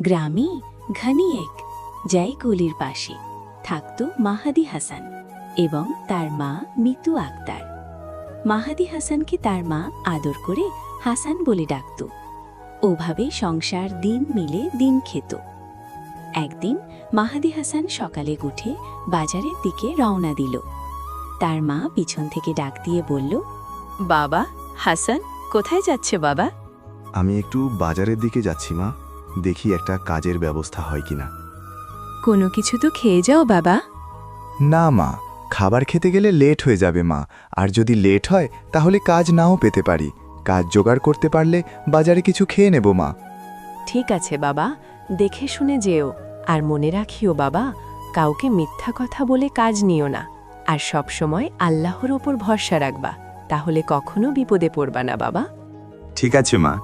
গ্রামে ঘনি এক জায়গলির পাশে থাকত মাহাদি হাসান এবং তার মা মিতু আক্তার। মাহাদি হাসানকে তার মা আদর করে হাসান বলে ডাকত। ওভাবে সংসার দিন মিলে দিন খেত। একদিন মাহাদি হাসান সকালে উঠে বাজারের দিকে রওনা দিল। তার মা পিছন থেকে ডাক দিয়ে বলল, বাবা হাসান, কোথায় যাচ্ছে বাবা? আমি একটু বাজারের দিকে যাচ্ছি মা, দেখি একটা কাজের ব্যবস্থা হয় কিনা। কোনো কিছু তো খেয়ে যাও বাবা। না মা, খাবার খেতে গেলে লেট হয়ে যাবে মা, আর যদি লেট হয় তাহলে কাজ নাও পেতে পারি। কাজ জোগাড় করতে পারলে বাজারে কিছু খেয়ে নেব মা। ঠিক আছে বাবা, দেখে শুনে যেও, আর মনে রাখিও বাবা, কাউকে মিথ্যা কথা বলে কাজ নিও না, আর সব সময় আল্লাহর ওপর ভরসা রাখবা, তাহলে কখনো বিপদে পড়বা না বাবা। ঠিক আছে মা।